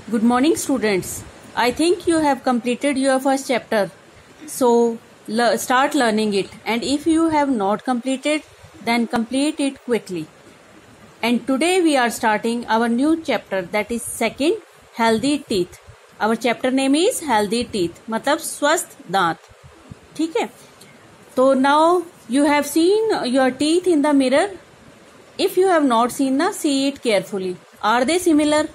Good morning, students. I think you have completed your first chapter. So, start learning it. And if you have not completed, then complete it quickly. And today we are starting our new chapter, that is second, healthy teeth. Our chapter name is healthy teeth, मतलब स्वस्थ दांत. ठीक है. तो now you have seen your teeth in the mirror. If you have not seen, na, see it carefully. Are they similar?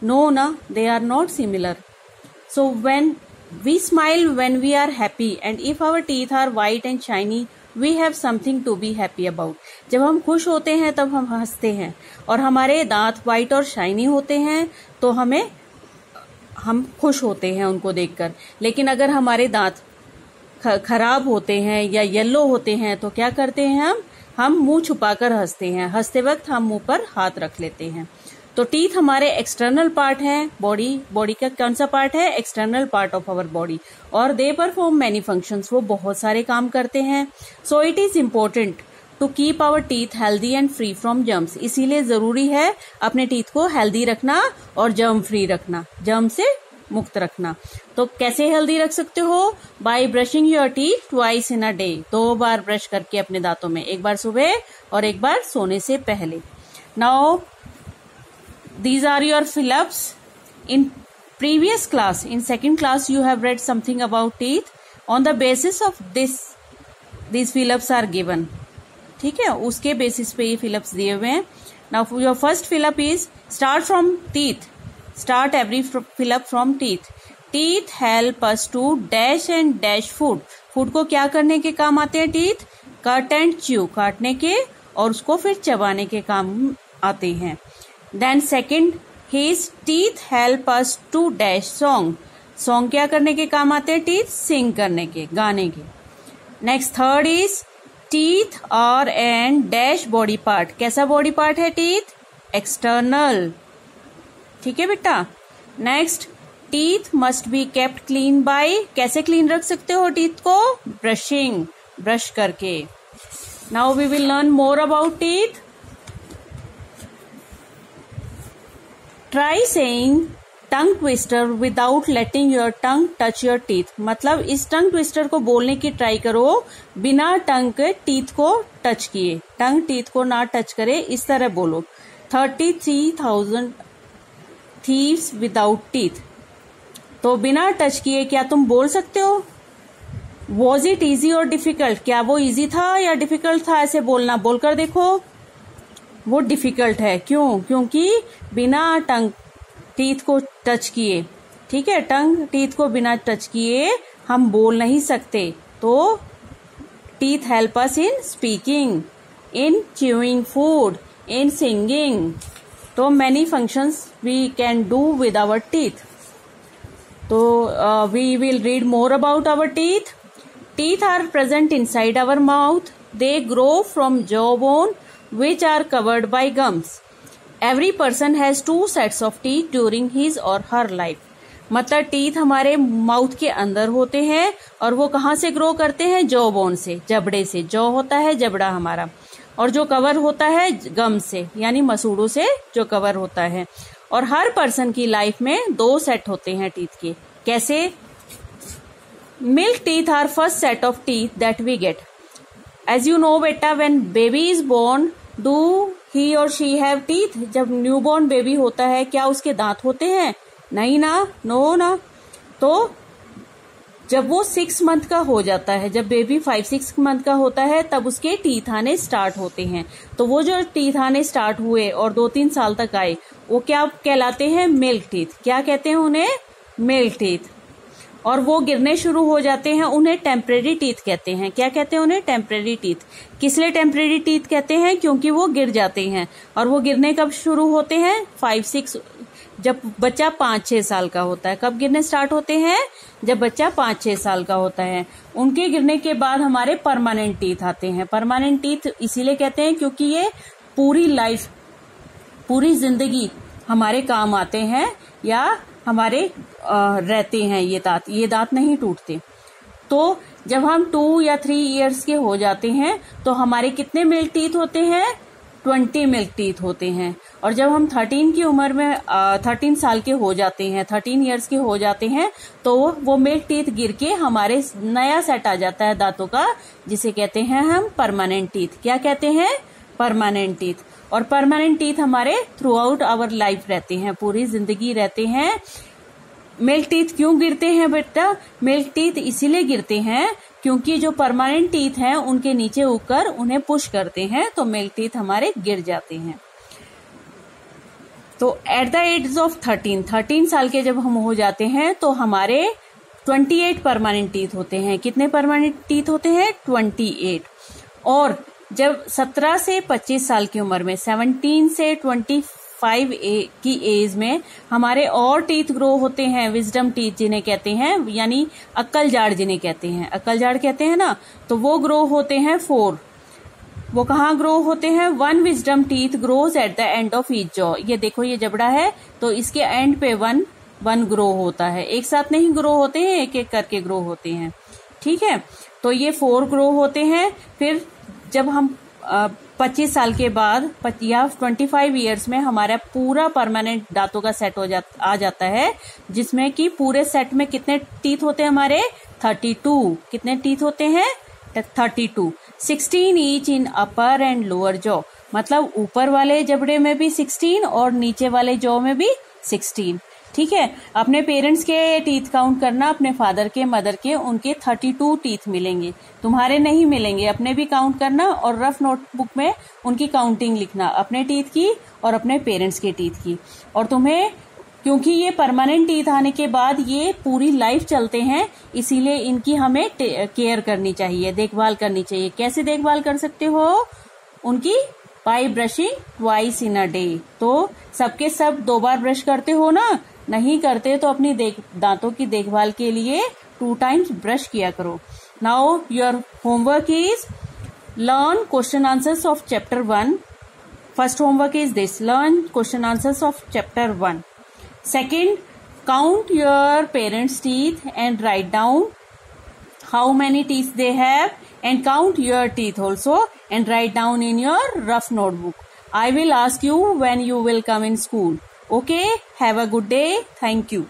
No, na, they are not similar. So when we smile when we are happy, and if our teeth are white and shiny, we have something to be happy about. जब हम खुश होते हैं तब हम हंसते हैं और हमारे दांत white और shiny होते हैं तो हम खुश होते हैं उनको देखकर. लेकिन अगर हमारे दांत खराब होते हैं या येलो होते हैं तो क्या करते हैं हम मुंह छुपाकर हंसते हैं. हंसते वक्त हम मुंह पर हाथ रख लेते हैं. तो टीथ हमारे एक्सटर्नल पार्ट है. बॉडी का कौन सा पार्ट है? External part of our body. और दे परफॉर्म मैनी फंक्शंस, वो बहुत सारे काम करते हैं. So it is important to keep our teeth healthy and free from germs. इसीलिए जरूरी है अपने टीथ को हेल्दी रखना और जर्म फ्री रखना, जर्म से मुक्त रखना. तो कैसे हेल्दी रख सकते हो? By brushing your teeth twice in a day. 2 बार ब्रश करके अपने दांतों में, एक बार सुबह और एक बार सोने से पहले. Now these are your fill-ups. In previous class, in second class, you have read something about teeth. On the basis of these fill-ups are given. ठीक है, उसके बेसिस पे ये fill-ups दिए हुए हैं. Now your first fill-up is start from teeth. Start every fill-up from teeth. Teeth help us to dash and dash food. Food को क्या करने के काम आते हैं teeth? Cut and chew, काटने के और उसको फिर चबाने के काम आते हैं. Then second, his teeth help us to dash song. Song क्या करने के काम आते हैं? Teeth sing करने के, गाने के. Next third is teeth are and dash body part. कैसा body part है teeth? External. ठीक है बेटा. Next, teeth must be kept clean by. कैसे clean रख सकते हो teeth को? Brushing, brush करके. Now we will learn more about teeth. Try saying tongue twister without letting your tongue touch your teeth. मतलब इस tongue twister को बोलने की ट्राई करो बिना टंग के टीथ को टच किए. टंग टीथ को ना टच करे, इस तरह बोलो. 33,000 thieves without teeth. तो बिना टच किए क्या तुम बोल सकते हो? Was it easy or difficult? क्या वो easy था या difficult था? ऐसे बोलना, बोलकर देखो. वो डिफिकल्ट है. क्यों? क्योंकि बिना टंग टीथ को टच किए, ठीक है, टंग टीथ को बिना टच किए हम बोल नहीं सकते. तो teeth help us in speaking, in chewing food, in singing. तो many functions we can do with our teeth. तो we will read more about our teeth. Teeth are present inside our mouth. They grow from jaw bone which are covered by gums. Every person has 2 sets of teeth during his or her life. मतलब teeth हमारे mouth के अंदर होते हैं और वो कहाँ से ग्रो करते हैं? जॉ बोन से, जबड़े से. जॉ होता है जबड़ा हमारा, और जो कवर होता है गम से, यानी मसूड़ों से जो कवर होता है. और हर पर्सन की लाइफ में 2 सेट होते हैं टीथ के. कैसे? Milk teeth are first set of teeth that we get. As you know बेटा, when baby is born, do he or she have teeth? जब न्यूबॉर्न बेबी होता है क्या उसके दांत होते हैं? नहीं ना, नो ना. तो जब वो 6 मंथ का हो जाता है, जब बेबी 5-6 मंथ का होता है, तब उसके टीथ आने स्टार्ट होते हैं. तो वो जो टीथ आने स्टार्ट हुए और 2-3 साल तक आए, वो क्या कहलाते हैं? Milk teeth. क्या कहते हैं उन्हें? Milk teeth. और वो गिरने शुरू हो जाते हैं, उन्हें टेम्परेरी टीथ कहते हैं. क्या कहते हैं उन्हें? Temporary teeth. किस लिए टेम्परेरी टीथ कहते हैं? क्योंकि वो गिर जाते हैं. और वो गिरने कब शुरू होते हैं? 5-6, जब बच्चा 5-6 साल का होता है. कब गिरने स्टार्ट होते हैं? जब बच्चा 5-6 साल का होता है. उनके गिरने के बाद हमारे परमानेंट टीथ आते हैं. परमानेंट टीथ इसीलिए कहते हैं क्योंकि ये पूरी लाइफ, पूरी जिंदगी हमारे काम आते हैं या हमारे रहते हैं. ये दांत नहीं टूटते. तो जब हम 2 या 3 इयर्स के हो जाते हैं तो हमारे कितने मिल्क टीथ होते हैं? 20 मिल्क टीथ होते हैं. और जब हम 13 की उम्र में 13 साल के हो जाते हैं, 13 इयर्स के हो जाते हैं, तो वो मिल्क टीथ गिर के हमारे नया सेट आ जाता है दांतों का, जिसे कहते हैं हम परमानेंट टीथ। क्या कहते हैं? Permanent teeth. और परमानेंट टीथ हमारे थ्रू आउट आवर लाइफ रहते हैं, पूरी जिंदगी रहते हैं। मिल्क टीथ क्यों गिरते हैं बेटा? मिल्क टीथ इसीलिए गिरते हैं क्योंकि जो परमानेंट टीथ हैं उनके नीचे उगकर उन्हें पुश करते हैं, तो मिल्क टीथ हमारे गिर जाते हैं। तो एट द एज ऑफ 13 साल के जब हम हो जाते हैं तो हमारे 28 परमानेंट टीथ होते हैं। कितने परमानेंट टीथ होते हैं? 28। और जब 17 से 25 साल की उम्र में, 17 से 25 की एज में हमारे और टीथ ग्रो होते हैं, विजडम टीथ जिन्हें कहते हैं, यानी अक्कल जाड़ जिन्हें कहते हैं, अक्कल जाड़ कहते हैं ना, तो वो ग्रो होते हैं 4। वो कहाँ ग्रो होते हैं? 1 wisdom teeth grows at the end of each jaw. ये देखो, ये जबड़ा है तो इसके एंड पे 1 ग्रो होता है। एक साथ नहीं ग्रो होते हैं, एक एक करके ग्रो होते हैं। ठीक है, तो ये 4 ग्रो होते हैं। फिर जब हम 25 साल के बाद या 25 इयर्स में हमारा पूरा परमानेंट दांतों का सेट आ जाता है, जिसमें कि पूरे सेट में कितने टीथ होते हैं हमारे? 32। कितने टीथ होते हैं? 32। 16 each in upper and lower jaw, मतलब ऊपर वाले जबड़े में भी 16 और नीचे वाले जॉ में भी 16। ठीक है, अपने पेरेंट्स के टीथ काउंट करना, अपने फादर के, मदर के, उनके 32 टीथ मिलेंगे, तुम्हारे नहीं मिलेंगे। अपने भी काउंट करना और रफ नोटबुक में उनकी काउंटिंग लिखना, अपने टीथ की और अपने पेरेंट्स के टीथ की। और तुम्हें, क्योंकि ये परमानेंट टीथ आने के बाद ये पूरी लाइफ चलते हैं, इसीलिए इनकी हमें केयर करनी चाहिए, देखभाल करनी चाहिए। कैसे देखभाल कर सकते हो उनकी? By brushing twice in a day. तो सबके सब 2 बार ब्रश करते हो ना? नहीं करते तो अपनी दांतों की देखभाल के लिए 2 टाइम्स ब्रश किया करो। Now your homework is learn question answers of chapter 1। First homework is this, learn question answers of chapter 1। Second, count your parents' teeth and write down how many teeth they have, and count your teeth also and write down in your rough notebook. I will ask you when you will come in school. Okay, have a good day. Thank you.